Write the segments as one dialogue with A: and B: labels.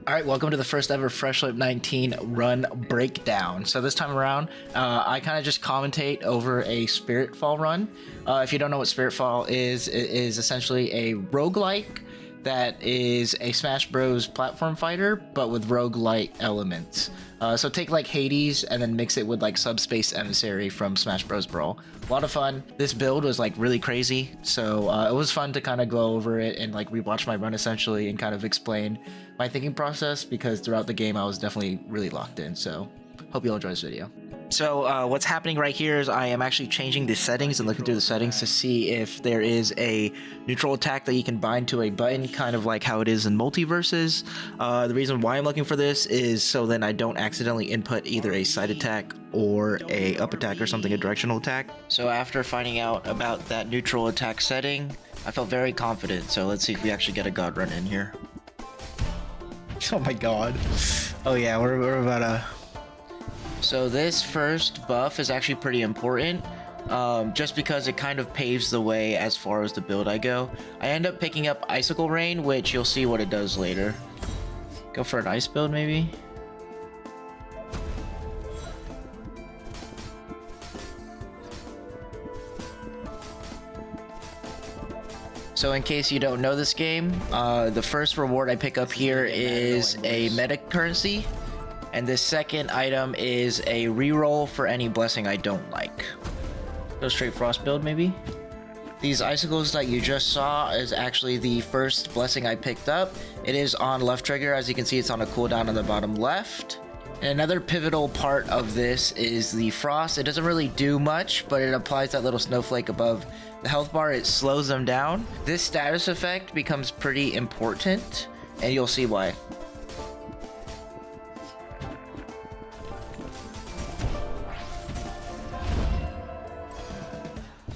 A: Alright, welcome to the first ever Freshlight 19 run breakdown. So this time around, I kind of just commentate over a Spiritfall run. If you don't know what Spiritfall is, it is essentially a roguelike that is a Smash Bros. Platform fighter, but with roguelite elements. So take like Hades and then mix it with like Subspace Emissary from Smash Bros. Brawl. A lot of fun. This build was like really crazy, so it was fun to kind of go over it and like rewatch my run essentially and kind of explain my thinking process, because throughout the game I was definitely really locked in. So hope you'll enjoy this video. So what's happening right here is I am actually changing the settings and looking through the settings to see if there is a neutral attack that you can bind to a button, kind of like how it is in multiverses. The reason why I'm looking for this is so then I don't accidentally input either a side attack or a up attack or something, a directional attack. So after finding out about that neutral attack setting, I felt very confident. So let's see if we actually get a god run in here. Oh my god. Oh yeah, we're about to... So this first buff is actually pretty important, just because it kind of paves the way as far as the build I go. I end up picking up Icicle Rain, which you'll see what it does later. Go for an ice build maybe? So in case you don't know this game, the first reward I pick up here is a meta currency. And the second item is a reroll for any blessing I don't like. Go straight frost build maybe? These icicles that you just saw is actually the first blessing I picked up. It is on left trigger. As you can see, it's on a cooldown on the bottom left. And another pivotal part of this is the frost. It doesn't really do much, but it applies that little snowflake above the health bar. It slows them down. This status effect becomes pretty important, and you'll see why.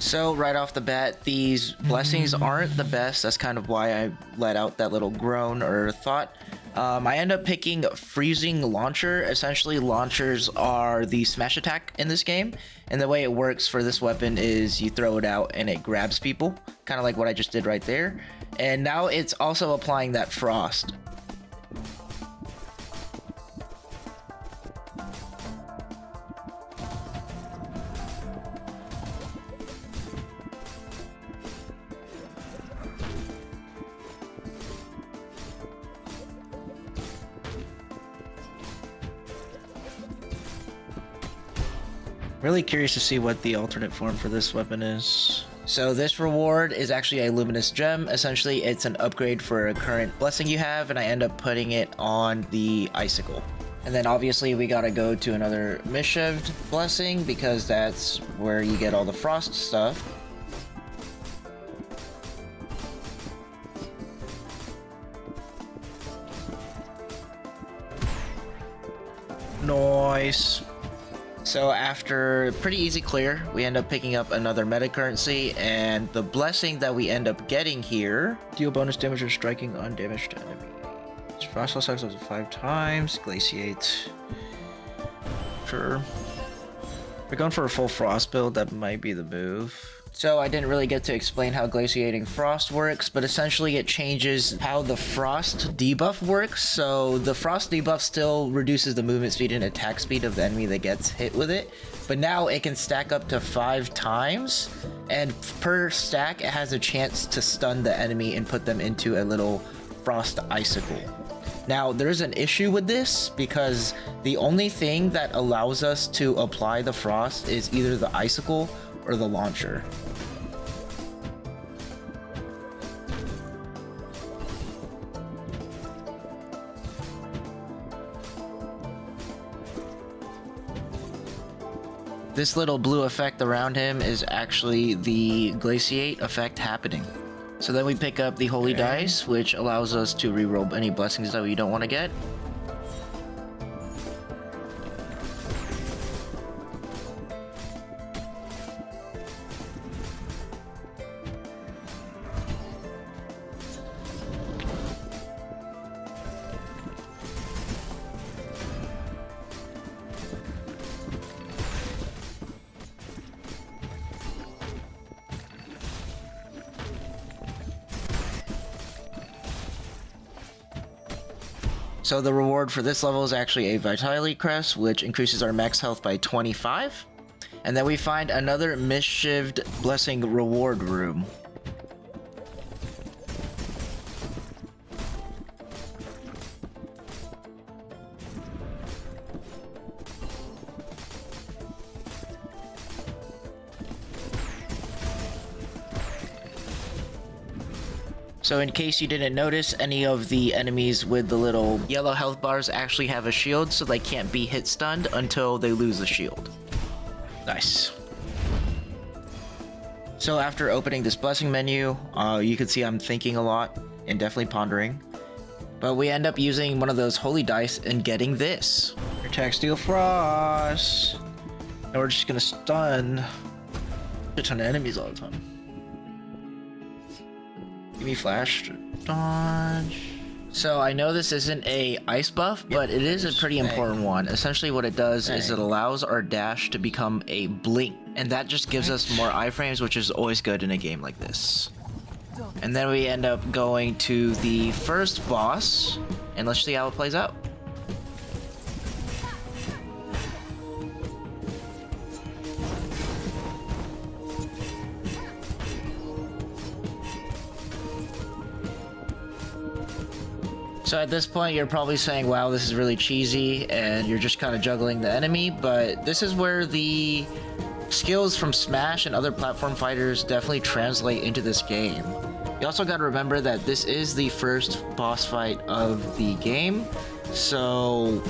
A: So right off the bat, these blessings aren't the best. That's kind of why I let out that little groan or thought. I end up picking Freezing Launcher. Essentially, launchers are the smash attack in this game. And the way it works for this weapon is you throw it out and it grabs people. Kind of like what I just did right there. And now it's also applying that frost. Really curious to see what the alternate form for this weapon is. So this reward is actually a luminous gem. Essentially, it's an upgrade for a current blessing you have, and I end up putting it on the icicle. And then obviously we gotta go to another Misheved blessing, because that's where you get all the frost stuff. Nice. So after pretty easy clear, we end up picking up another meta currency, and the blessing that we end up getting here: deal bonus damage or striking undamaged enemies. Frost loss up to 5 times. Glaciate. Sure. We're going for a full frost build. That might be the move. So I didn't really get to explain how glaciating frost works, but essentially it changes how the frost debuff works. So the frost debuff still reduces the movement speed and attack speed of the enemy that gets hit with it, but now it can stack up to 5 times, and per stack it has a chance to stun the enemy and put them into a little frost icicle. Now, there's an issue with this, because the only thing that allows us to apply the frost is either the icicle or the launcher. This little blue effect around him is actually the glaciate effect happening. So then we pick up the holy dice, which allows us to reroll any blessings that we don't want to get. So the reward for this level is actually a Vitality Crest, which increases our max health by 25. And then we find another Mischieved Blessing reward room. So in case you didn't notice, any of the enemies with the little yellow health bars actually have a shield, so they can't be hit stunned until they lose the shield. Nice. So after opening this blessing menu, you can see I'm thinking a lot and definitely pondering. But we end up using one of those holy dice and getting this. Attack Steel Frost. And we're just gonna stun a ton of enemies all the time. Give me flash dodge. So I know this isn't a ice buff, but it is a pretty important one. Essentially what it does is it allows our dash to become a blink, and that just gives us more iframes, which is always good in a game like this. And then we end up going to the first boss, and let's see how it plays out. So at this point, you're probably saying, wow, this is really cheesy, and you're just kind of juggling the enemy, but this is where the skills from Smash and other platform fighters definitely translate into this game. You also got to remember that this is the first boss fight of the game, so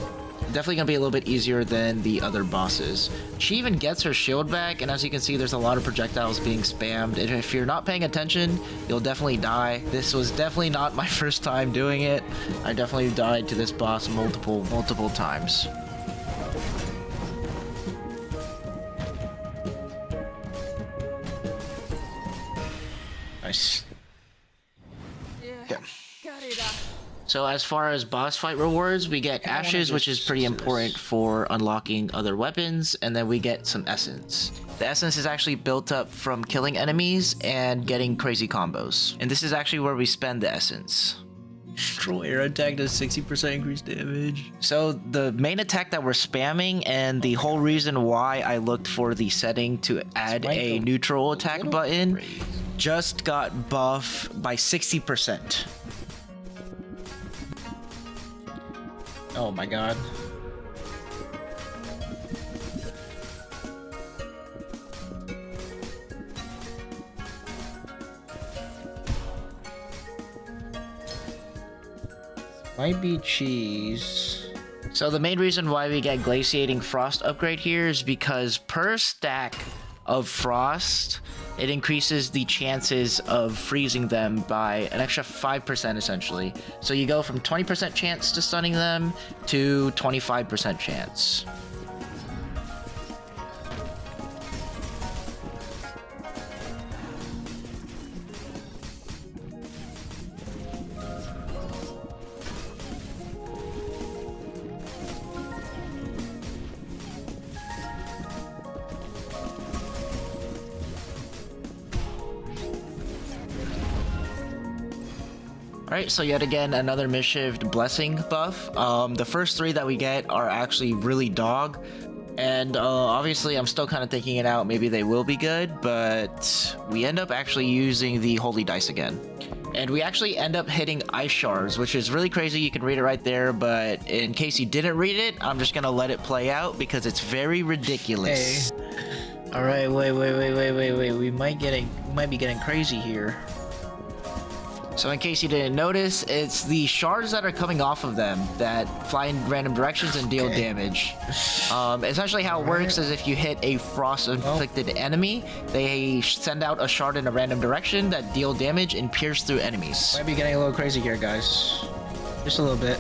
A: definitely gonna be a little bit easier than the other bosses. She even gets her shield back, and as you can see, there's a lot of projectiles being spammed, and if you're not paying attention, you'll definitely die. This was definitely not my first time doing it. I definitely died to this boss multiple times. Nice. Yeah. Got it. So as far as boss fight rewards, we get ashes, which is pretty important for unlocking other weapons, and then we get some essence. The essence is actually built up from killing enemies and getting crazy combos. And this is actually where we spend the essence. Troll air attack does 60% increased damage. So the main attack that we're spamming, and the whole reason why I looked for the setting to add a neutral attack button, just got buffed by 60%. Oh my god. Might be cheese. So the main reason why we get Glaciating Frost upgrade here is because per stack of frost, it increases the chances of freezing them by an extra 5% essentially. So you go from 20% chance to stunning them to 25% chance. Alright, so yet again, another Mischieved Blessing buff. The first three that we get are actually really dog. And obviously, I'm still kind of thinking it out. Maybe they will be good, but we end up actually using the Holy Dice again. And we actually end up hitting Ice Shards, which is really crazy. You can read it right there, but in case you didn't read it, I'm just going to let it play out because it's very ridiculous. Hey. Alright, wait. We might be getting crazy here. So in case you didn't notice, it's the shards that are coming off of them that fly in random directions and deal damage. Essentially how it works is if you hit a frost-inflicted enemy, they send out a shard in a random direction that deal damage and pierce through enemies. Might be getting a little crazy here, guys. Just a little bit.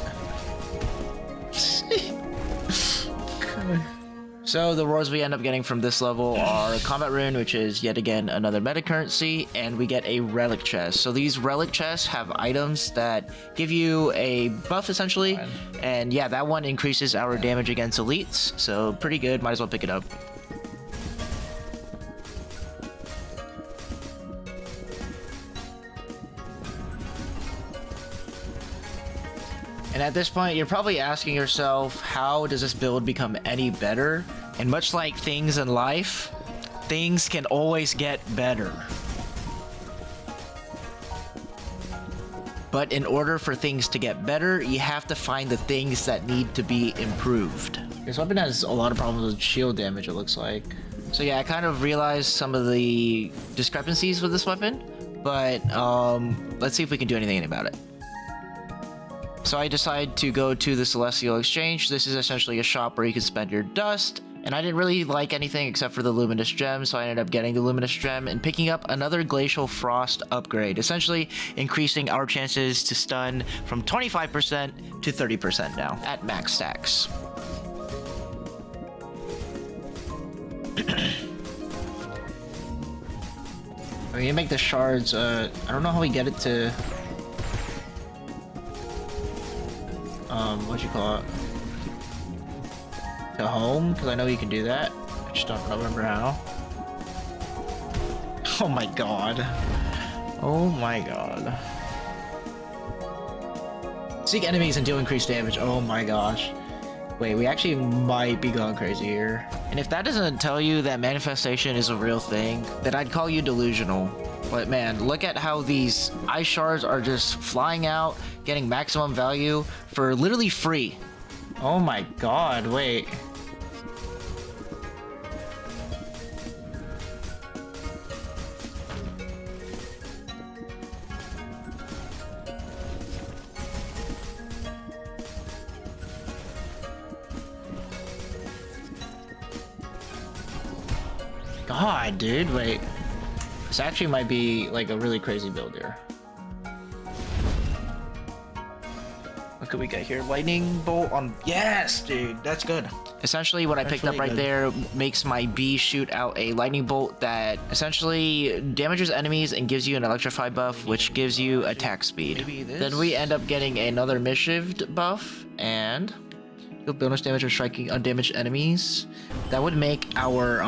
A: So the rewards we end up getting from this level are Combat Rune, which is yet again another meta currency, and we get a Relic Chest. So these Relic Chests have items that give you a buff essentially, and yeah, that one increases our damage against elites, so pretty good, might as well pick it up. And at this point, you're probably asking yourself, how does this build become any better? And much like things in life, things can always get better. But in order for things to get better, you have to find the things that need to be improved. This weapon has a lot of problems with shield damage, it looks like. So yeah, I kind of realized some of the discrepancies with this weapon, but let's see if we can do anything about it. So I decided to go to the Celestial Exchange. This is essentially a shop where you can spend your dust. And I didn't really like anything except for the Luminous Gem, so I ended up getting the Luminous Gem and picking up another Glacial Frost upgrade, essentially increasing our chances to stun from 25% to 30% now at max stacks. We can make the shards, I don't know how we get it to... what you call it? To home, because I know you can do that. I just don't remember how. Oh my god. Oh my god. Seek enemies and deal increased damage. Oh my gosh. Wait, we actually might be going crazy here. And if that doesn't tell you that manifestation is a real thing, then I'd call you delusional. But man, look at how these ice shards are just flying out, getting maximum value for literally free. Oh my god, wait. God, dude, wait. This actually might be like a really crazy build here. What could we get here? Lightning bolt on... Yes, dude, that's good. Essentially, what I picked up right there makes my bee shoot out a lightning bolt that essentially damages enemies and gives you an electrify buff, which gives you attack speed. Then we end up getting another mischieved buff, and you'll bonus damage or striking undamaged enemies. That would make our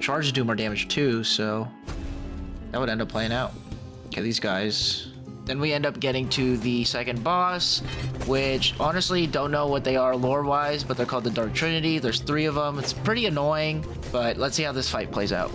A: charge do more damage too, so that would end up playing out. Okay, these guys. Then we end up getting to the second boss, which honestly don't know what they are lore-wise, but they're called the Dark Trinity. There's 3 of them. It's pretty annoying, but let's see how this fight plays out.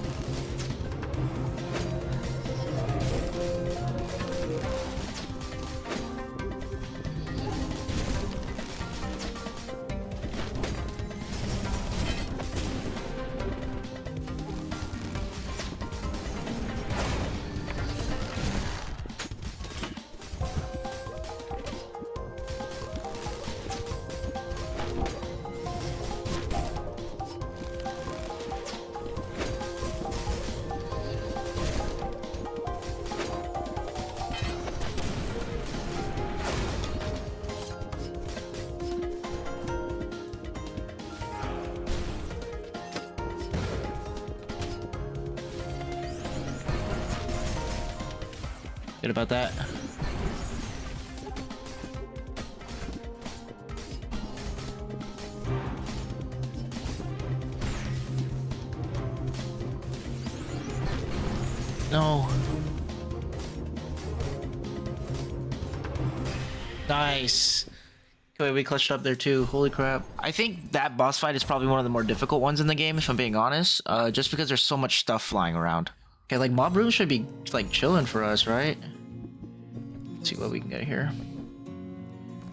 A: Good about that. No. Nice. Okay, we clutched up there too. Holy crap. I think that boss fight is probably one of the more difficult ones in the game, if I'm being honest. Just because there's so much stuff flying around. Okay, like mob rooms should be like chilling for us, right? Let's see what we can get here.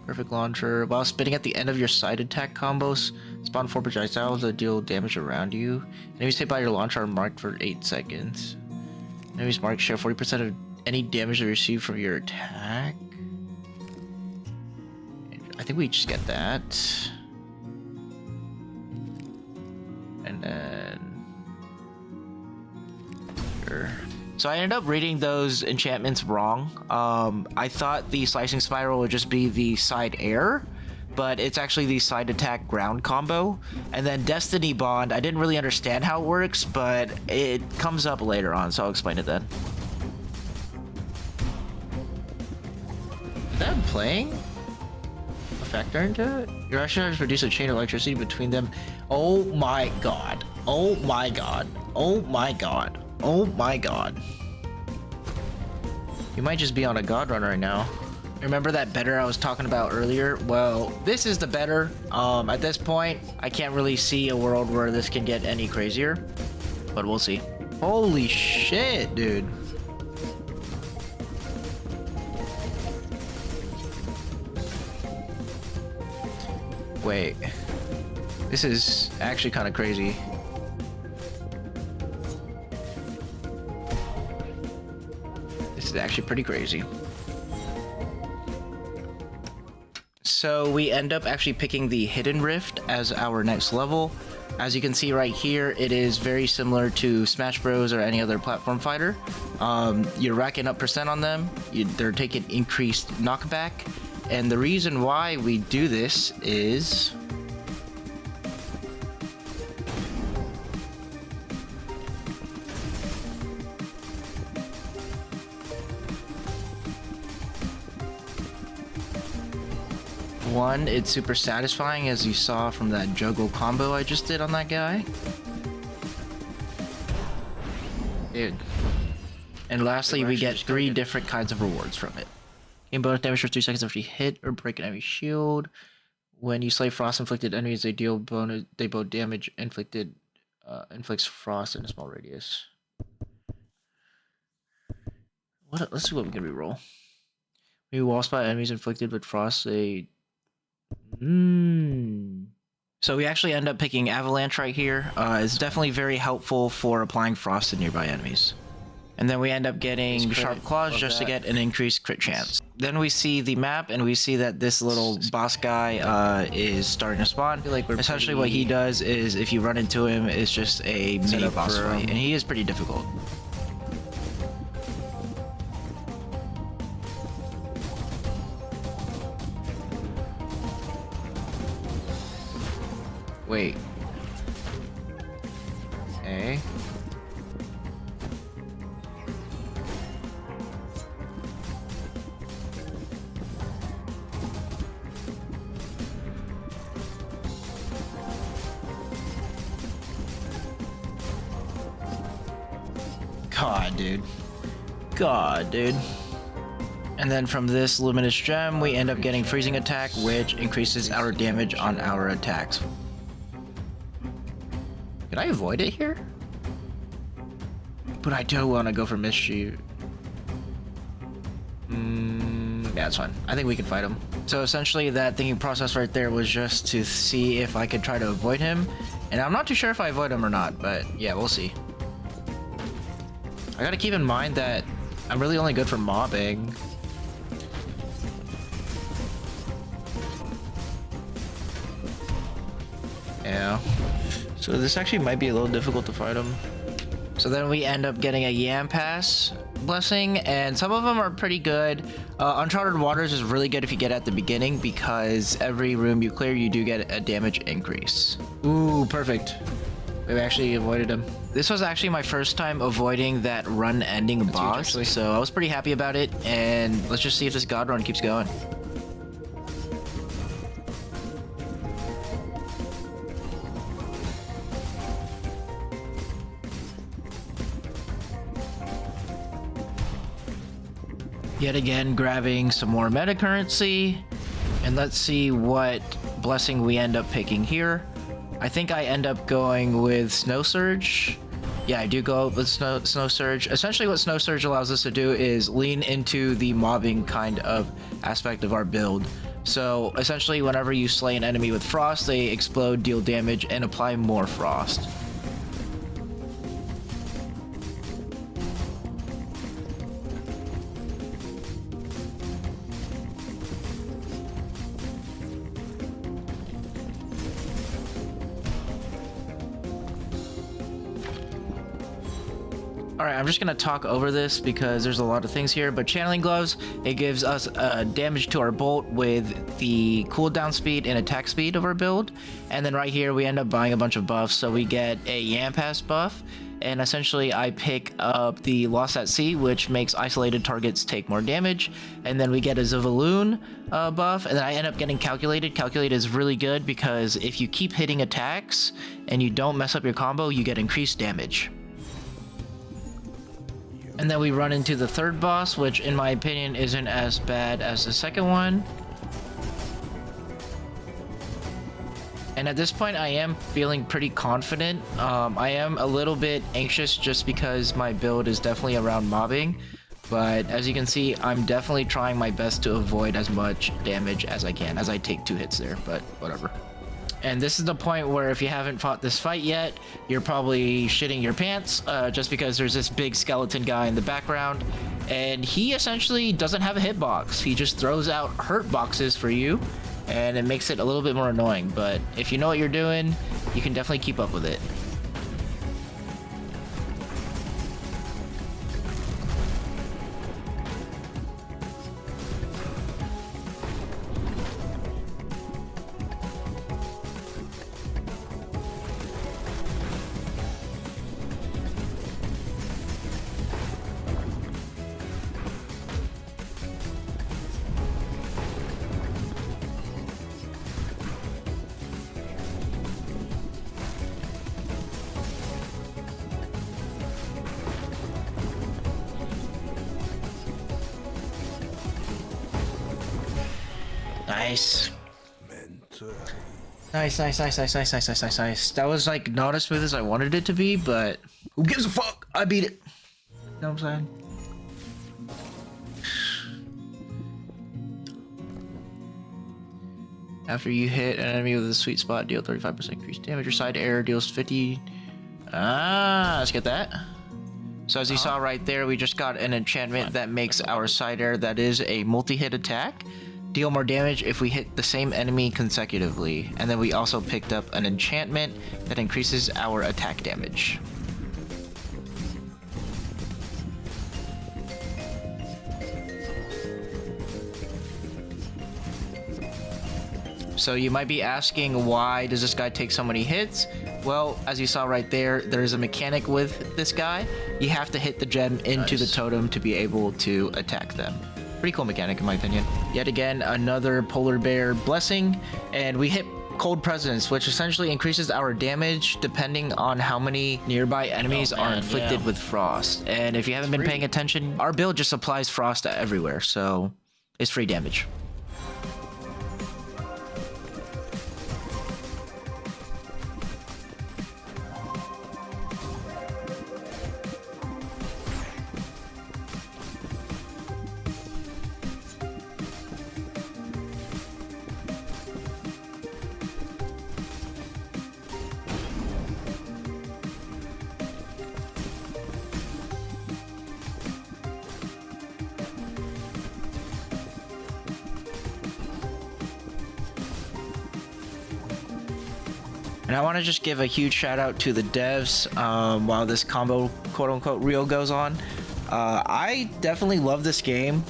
A: Perfect launcher. While spinning at the end of your side attack combos, spawn 4 projectiles that deal damage around you. Enemies hit by your launcher are marked for 8 seconds. Enemies marked share 40% of any damage they receive from your attack. I think we just get that. And then... Sure. So I ended up reading those enchantments wrong. I thought the slicing spiral would just be the side air, but it's actually the side attack ground combo. And then Destiny Bond, I didn't really understand how it works, but it comes up later on, so I'll explain it then. Is that playing a factor into it? Your actions produce a chain of electricity between them. Oh my god. Oh my god. Oh my god. Oh my god. You might just be on a god run right now. Remember that better I was talking about earlier? Well, this is the better. At this point, I can't really see a world where this can get any crazier, but we'll see. Holy shit, dude. Wait, this is actually kind of crazy. This is actually pretty crazy. So we end up actually picking the Hidden Rift as our next level. As you can see right here, it is very similar to Smash Bros or any other platform fighter. You're racking up percent on them. They're taking increased knockback. And the reason why we do this is... One, it's super satisfying, as you saw from that juggle combo I just did on that guy. Dude. And lastly, we get 3 different kinds of rewards from it. Gain bonus damage for 2 seconds after you hit or break an enemy shield. When you slay frost inflicted enemies, they deal bonus. They both damage inflicted. Inflicts frost in a small radius. Let's see what we can reroll. When you wall spot enemies inflicted with frost, they. So we actually end up picking Avalanche right here. It's definitely very helpful for applying frost to nearby enemies. And then we end up getting Sharp Claws just to get an increased crit chance. Then we see the map and we see that this little boss guy is starting to spawn. Essentially what he does is if you run into him, it's just a mini boss fight. And he is pretty difficult. Wait. Okay. God, dude. And then from this luminous gem, we end up getting freezing attack, which increases our damage on our attacks. Can I avoid it here? But I do want to go for mischief. Yeah, it's fine. I think we can fight him. So essentially that thinking process right there was just to see if I could try to avoid him. And I'm not too sure if I avoid him or not, but yeah, we'll see. I gotta keep in mind that I'm really only good for mobbing. Yeah. So this actually might be a little difficult to fight him. So then we end up getting a Yam Pass blessing, and some of them are pretty good. Uncharted Waters is really good if you get at the beginning, because every room you clear, you do get a damage increase. Ooh, perfect. We actually avoided him. This was actually my first time avoiding that run-ending boss, so I was pretty happy about it, and let's just see if this God run keeps going. Yet again, grabbing some more meta currency, and let's see what blessing we end up picking here. I think I end up going with Snow Surge. Yeah, I do go with Snow Surge. Essentially what Snow Surge allows us to do is lean into the mobbing kind of aspect of our build. So essentially whenever you slay an enemy with frost, they explode, deal damage, and apply more frost. Alright, I'm just going to talk over this because there's a lot of things here, but Channeling Gloves, it gives us damage to our bolt with the cooldown speed and attack speed of our build, and then right here we end up buying a bunch of buffs, so we get a Yam Pass buff, and essentially I pick up the Lost at Sea, which makes isolated targets take more damage, and then we get a Zavaloon buff, and then I end up getting Calculated. Calculated is really good because if you keep hitting attacks and you don't mess up your combo, you get increased damage. And then we run into the third boss, which in my opinion isn't as bad as the second one. And at this point, I am feeling pretty confident. I am a little bit anxious just because my build is definitely around mobbing. But as you can see, I'm definitely trying my best to avoid as much damage as I can, as I take 2 hits there, but whatever. And this is the point where if you haven't fought this fight yet, you're probably shitting your pants, just because there's this big skeleton guy in the background. And he essentially doesn't have a hitbox. He just throws out hurt boxes for you. And it makes it a little bit more annoying, but if you know what you're doing, you can definitely keep up with it. Nice. Nice. That was like not as smooth as I wanted it to be, but who gives a fuck? I beat it. You know what I'm saying? After you hit an enemy with a sweet spot, deal 35% increased damage. Your side arrow deals 50. Let's get that. So as you saw right there, we just got an enchantment that makes our side arrow that is a multi-hit attack deal more damage if we hit the same enemy consecutively. And then we also picked up an enchantment that increases our attack damage. So you might be asking, why does this guy take so many hits? Well, as you saw right there, there's a mechanic with this guy. You have to hit the gem into the totem to be able to attack them. Pretty cool mechanic in my opinion. Yet again, another polar bear blessing, and we hit Cold Presence, which essentially increases our damage depending on how many nearby enemies are inflicted with frost. And if you haven't been paying attention, our build just applies frost everywhere, so it's free damage. And I want to just give a huge shout out to the devs while this combo quote-unquote reel goes on. I definitely love this game.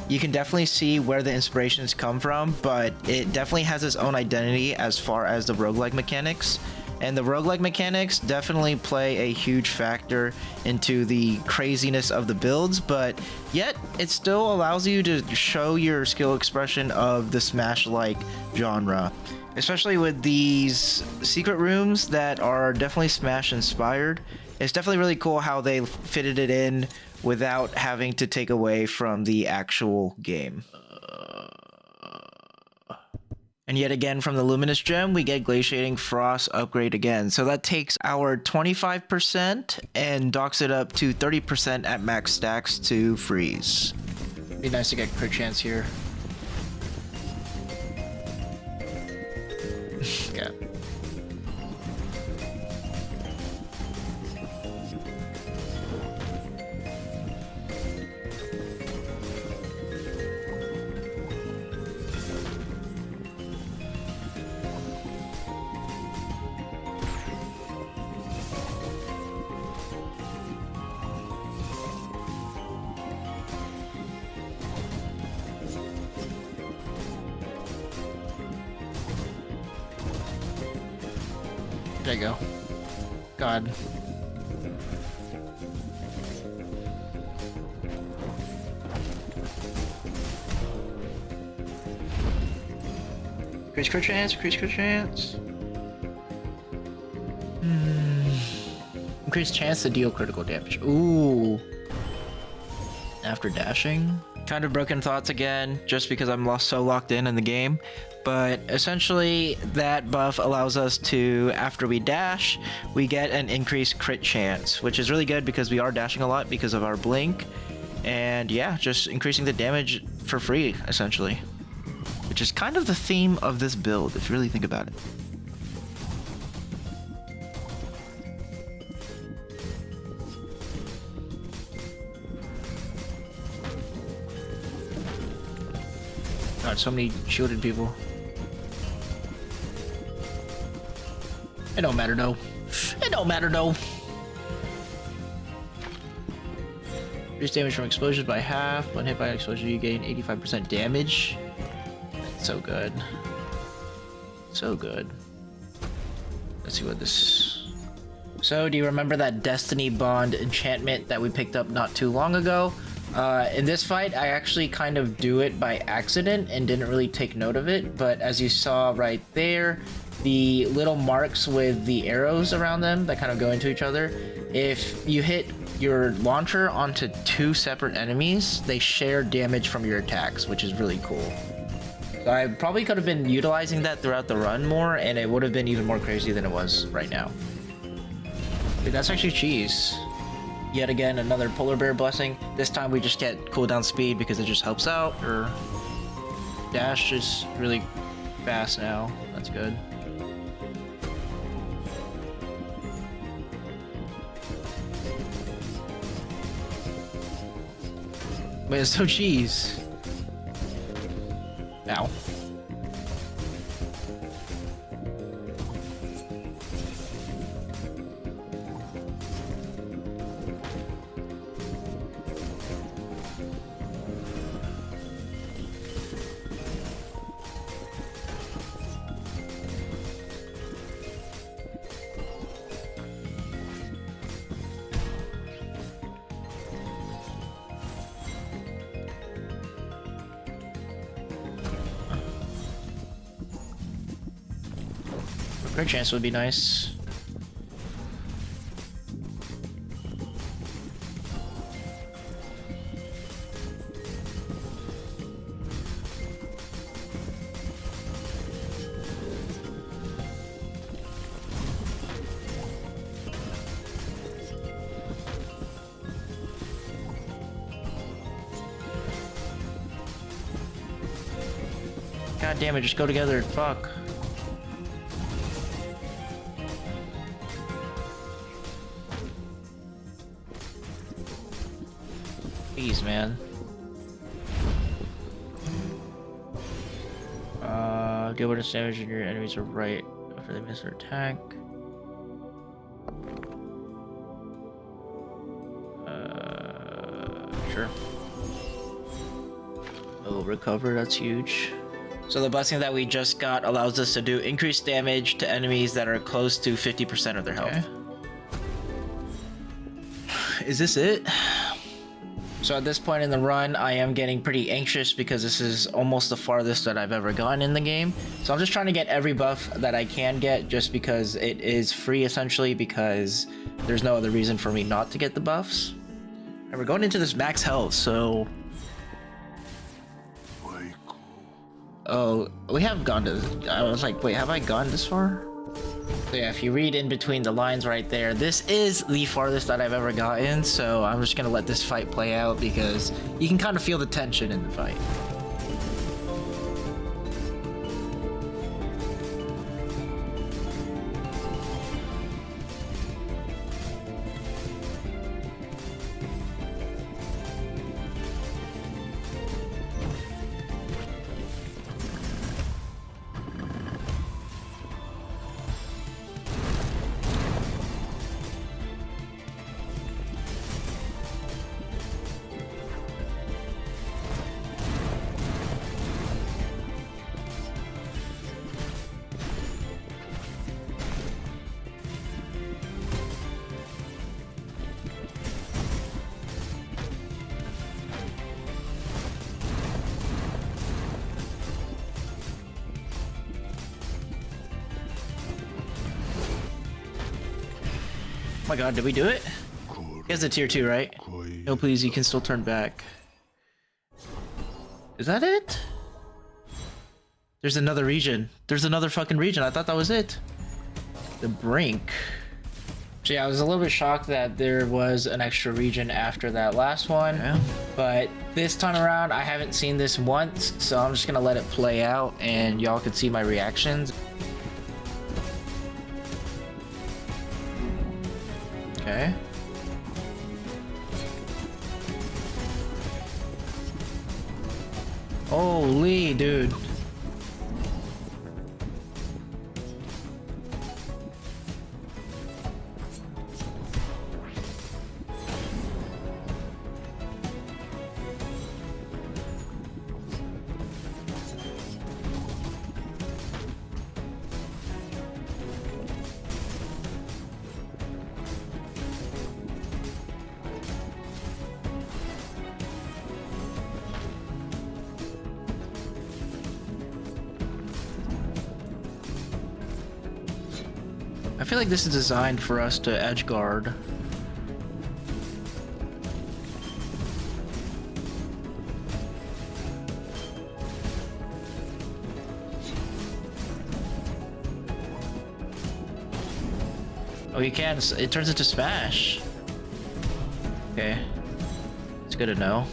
A: You can definitely see where the inspirations come from, but it definitely has its own identity as far as the roguelike mechanics. And the roguelike mechanics definitely play a huge factor into the craziness of the builds, but yet it still allows you to show your skill expression of the Smash-like genre. Especially with these secret rooms that are definitely Smash inspired. It's definitely really cool how they fitted it in without having to take away from the actual game. And yet again, from the Luminous Gem, we get Glaciating Frost upgrade again. So that takes our 25% and docks it up to 30% at max stacks to freeze. Be nice to get crit chance here. Okay. There you go. God. Increase crit chance, increase crit chance. Increase chance to deal critical damage. Ooh. after dashing. Kind of broken thoughts again, just because I'm so locked in the game. But essentially, that buff allows us to, after we dash, we get an increased crit chance, which is really good because we are dashing a lot because of our blink. And yeah, just increasing the damage for free, essentially. Which is kind of the theme of this build, if you really think about it. God, so many shielded people. It don't matter though. It don't matter though. Reduce damage from explosions by half. When hit by an explosion, you gain 85% damage. That's so good. So good. Let's see what this... So, do you remember that Destiny Bond enchantment that we picked up not too long ago? In this fight, I actually kind of do it by accident and didn't really take note of it, but as you saw right there, the little marks with the arrows around them that kind of go into each other, if you hit your launcher onto two separate enemies, they share damage from your attacks, which is really cool. So I probably could have been utilizing that throughout the run more, and it would have been even more crazy than it was right now. Dude, that's actually cheese. Yet again, another polar bear blessing. This time we just get cooldown speed because it just helps out, or dash is really fast now. That's good. Wait, it's so cheese. Ow. Crit chance would be nice. God damn it, just go together, fuck. Jeez, man. Deal with damage and your enemies are right after they miss their attack. Sure. Oh, recover, that's huge. So the blessing that we just got allows us to do increased damage to enemies that are close to 50% of their health. Okay. Is this it? So at this point in the run, I am getting pretty anxious because this is almost the farthest that I've ever gone in the game. So I'm just trying to get every buff that I can get just because it is free essentially, because there's no other reason for me not to get the buffs. And we're going into this max health, so... Oh, we have gone to... I was like, wait, have I gone this far? So yeah, if you read in between the lines right there, this is the farthest that I've ever gotten, so I'm just gonna let this fight play out because you can kind of feel the tension in the fight. Oh my god, did we do it? He has a tier 2, right? No, please, you can still turn back. Is that it? There's another region. There's another fucking region. I thought that was it. The brink. So yeah, I was a little bit shocked that there was an extra region after that last one. Yeah. But this time around, I haven't seen this once, so I'm just gonna let it play out and y'all can see my reactions. Okay. Holy dude. I feel like this is designed for us to edge guard. Oh, you can. It turns into smash. Okay. It's good to know.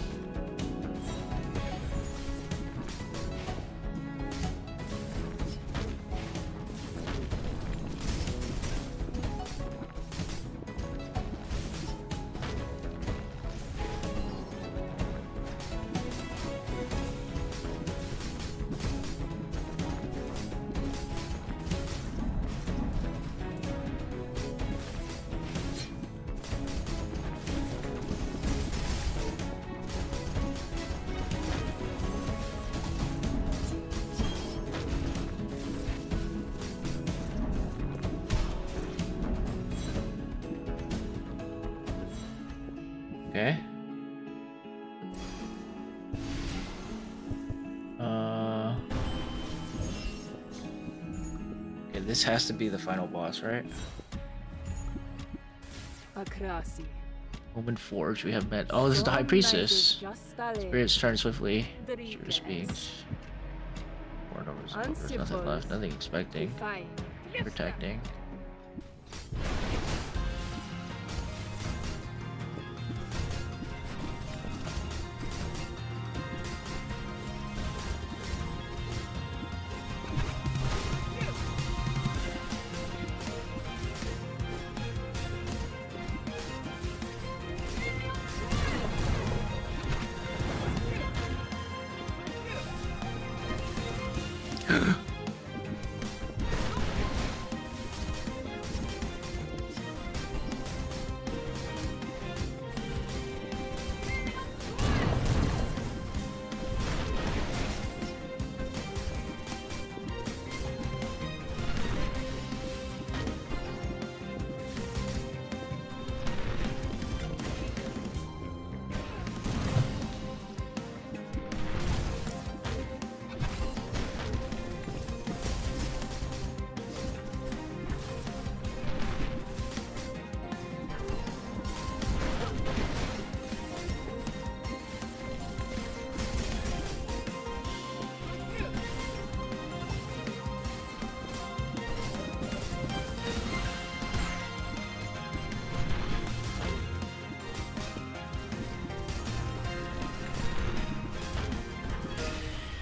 A: Okay. Okay, this has to be the final boss, right? Woman Forge, we have met. Oh, this is the High Priestess. Spirits turn swiftly. Serious beings. There's nothing left, nothing expecting. Protecting.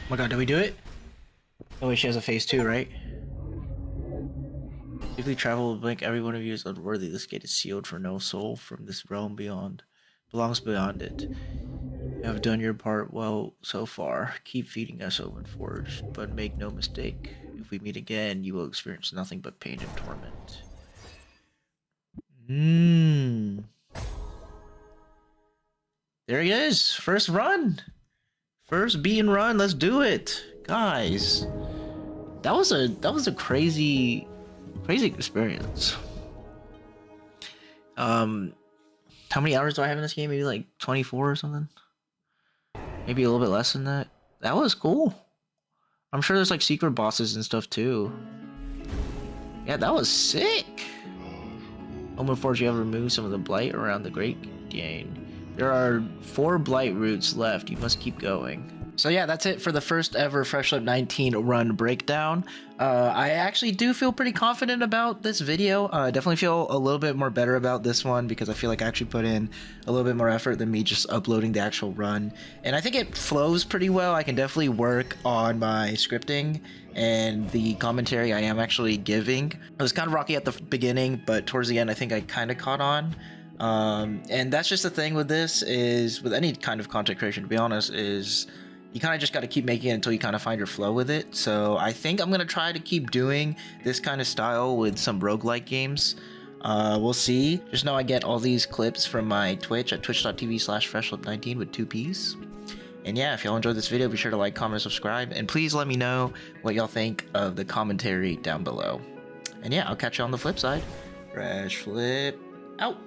A: Oh my god, did we do it? Oh wait, she has a phase 2, right? If we travel with Blink, every one of you is unworthy. This gate is sealed for no soul from this realm beyond. Belongs beyond it. You have done your part well so far. Keep feeding us, Open Forge, but make no mistake. If we meet again, you will experience nothing but pain and torment. There he is! First run! First B and run, let's do it, guys. That was a crazy experience. How many hours do I have in this game? Maybe like 24 or something. Maybe a little bit less than that. That was cool. I'm sure there's like secret bosses and stuff too. Yeah, that was sick. Open Forge, you have removed some of the blight around the Great Gain. There are 4 blight roots left. You must keep going. So yeah, that's it for the first ever Freshlight 19 run breakdown. I actually do feel pretty confident about this video. I definitely feel a little bit more better about this one because I feel like I actually put in a little bit more effort than me just uploading the actual run. And I think it flows pretty well. I can definitely work on my scripting and the commentary I am actually giving. It was kind of rocky at the beginning, but towards the end I think I kind of caught on. And that's just the thing with this, is with any kind of content creation, to be honest, is you kind of just got to keep making it until you kind of find your flow with it. So I think I'm going to try to keep doing this kind of style with some roguelike games. We'll see. Just know I get all these clips from my Twitch at twitch.tv/Freshlight19 with 2 P's. And yeah, if y'all enjoyed this video, be sure to like, comment, and subscribe. And please let me know what y'all think of the commentary down below. And yeah, I'll catch you on the flip side. Fresh Flip out.